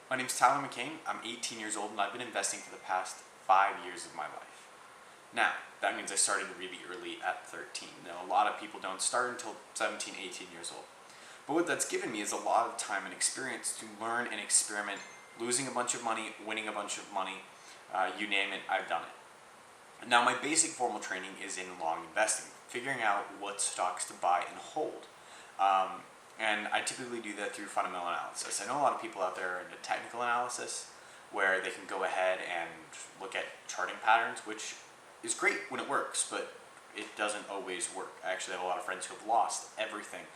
My name's Tyler McCain. I'm 18 years old and I've been investing for the past 5 years of my life. Now, that means I started really early at 13. Now, a lot of people don't start until 17, 18 years old. But what that's given me is a lot of time and experience to learn and experiment, losing a bunch of money, winning a bunch of money, you name it, I've done it. Now, my basic formal training is in long investing, figuring out what stocks to buy and hold. And I typically do that through fundamental analysis. I know a lot of people out there are into technical analysis, where they can go ahead and look at charting patterns, which is great when it works, but it doesn't always work. I actually have a lot of friends who have lost everything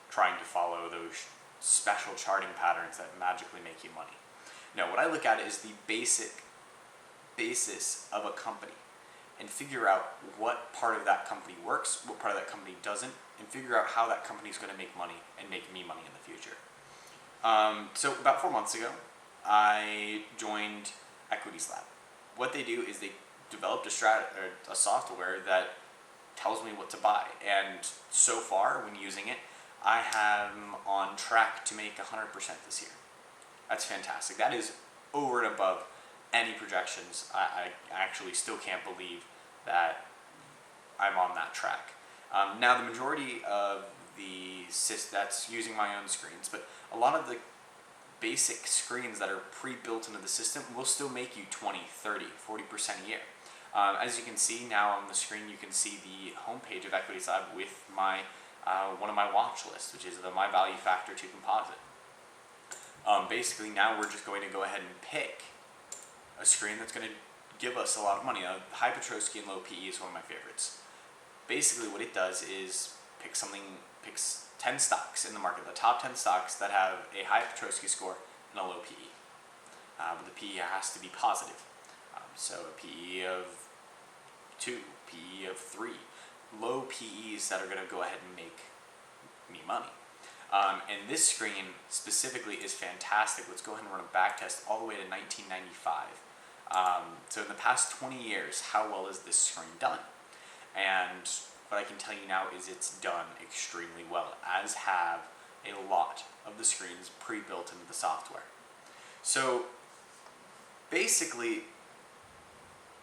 trying to follow those special charting patterns that magically make you money. Now, what I look at is the basic basis of a company and figure out what part of that company works, what part of that company doesn't, and figure out how that company is going to make money and make me money in the future. So about 4 months ago, I joined Equities Lab. What they do is they developed a software that tells me what to buy, and so far, when using it, I am on track to make 100% this year. That's fantastic. That is over and above any projections. I actually still can't believe that I'm on that track. Now, the majority of that's using my own screens, but a lot of the basic screens that are pre-built into the system will still make you 20, 30, 40% a year. As you can see now on the screen, you can see the homepage of Equities Lab with my one of my watch lists, which is the My Value Factor 2 Composite. Basically, now we're just going to go ahead and pick a screen that's going to give us a lot of money. High Petrovsky and low PE is one of my favorites. Basically, what it does is picks 10 stocks in the market, the top 10 stocks that have a high Petrovsky score and a low PE. But the PE has to be positive. So a PE of 2, PE of 3, low PEs that are going to go ahead and make me money. And this screen specifically is fantastic. Let's go ahead and run a back test all the way to 1995. So in the past 20 years, how well is this screen done? And what I can tell you now is it's done extremely well, as have a lot of the screens pre-built into the software. So basically,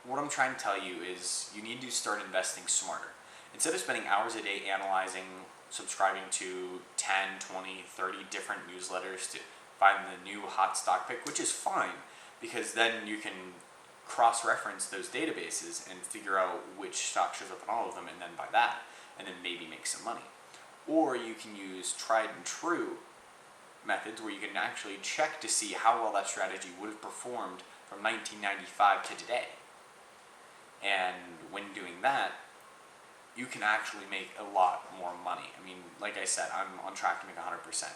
what I'm trying to tell you is you need to start investing smarter. Instead of spending hours a day analyzing, subscribing to 10, 20, 30 different newsletters to find the new hot stock pick, which is fine, because then you can cross-reference those databases and figure out which stock shows up on all of them and then buy that, and then maybe make some money. Or you can use tried and true methods where you can actually check to see how well that strategy would have performed from 1995 to today. And when doing that, you can actually make a lot more money. I mean, like I said, I'm on track to make 100%.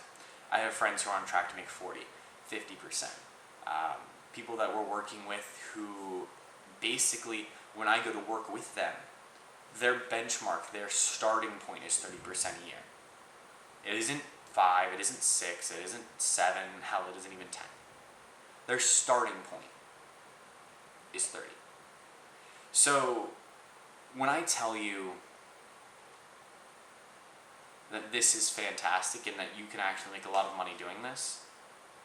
I have friends who are on track to make 40, 50%. People that we're working with who basically, when I go to work with them, their benchmark, their starting point is 30% a year. It isn't 5, it isn't 6, it isn't 7, hell, it isn't even 10. Their starting point is 30. So, when I tell you that this is fantastic and that you can actually make a lot of money doing this,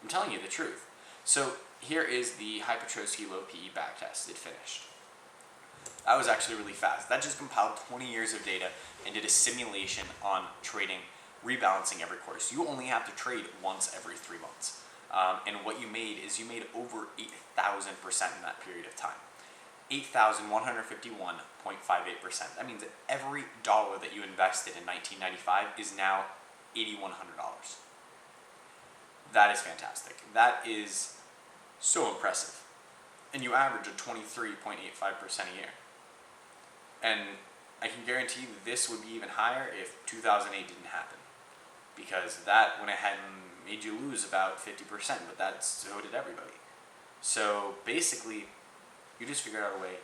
I'm telling you the truth. So here is the High Petrovsky low PE backtest. It finished. That was actually really fast. That just compiled 20 years of data and did a simulation on trading, rebalancing every quarter. So you only have to trade once every 3 months. And what you made is you made over 8,000% in that period of time. 8,151.58%. That means that every dollar that you invested in 1995 is now $8,100. That is fantastic. That is so impressive. And you average a 23.85% a year. And I can guarantee you this would be even higher if 2008 didn't happen. Because that went ahead and made you lose about 50%, but so did everybody. So basically, you just figured out a way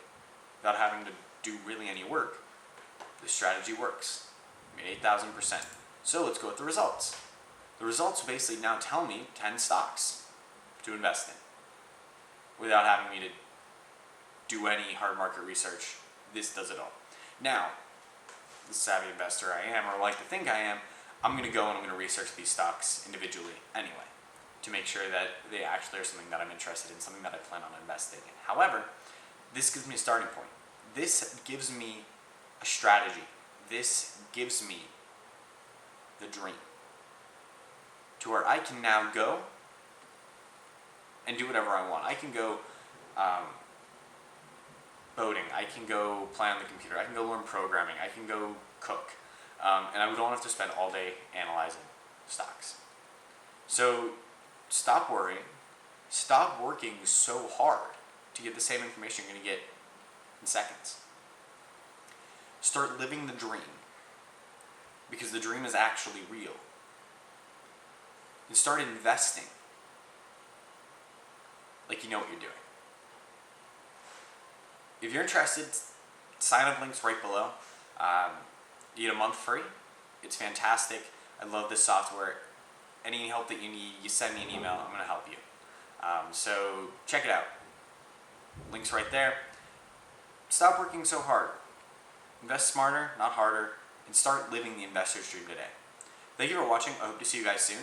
without having to do really any work. The strategy works. You made 8,000%. So let's go with the results. The results basically now tell me 10 stocks to invest in without having me to do any hard market research. This does it all. Now, the savvy investor I am, or like to think I am, I'm going to go and I'm going to research these stocks individually anyway. to make sure that they actually are something that I'm interested in, something that I plan on investing in. However, this gives me a starting point. This gives me a strategy. This gives me the dream to where I can now go and do whatever I want. I can go boating. I can go play on the computer. I can go learn programming. I can go cook. And I don't have to spend all day analyzing stocks. So stop worrying. Stop working so hard to get the same information you're going to get in seconds. Start living the dream, because the dream is actually real. And start investing like you know what you're doing. If you're interested, sign up links right below. You get a month free. It's fantastic. I love this software. Any help that you need, you send me an email. I'm going to help you. So check it out. Links right there. Stop working so hard. Invest smarter, not harder, and start living the investor's dream today. Thank you for watching. I hope to see you guys soon.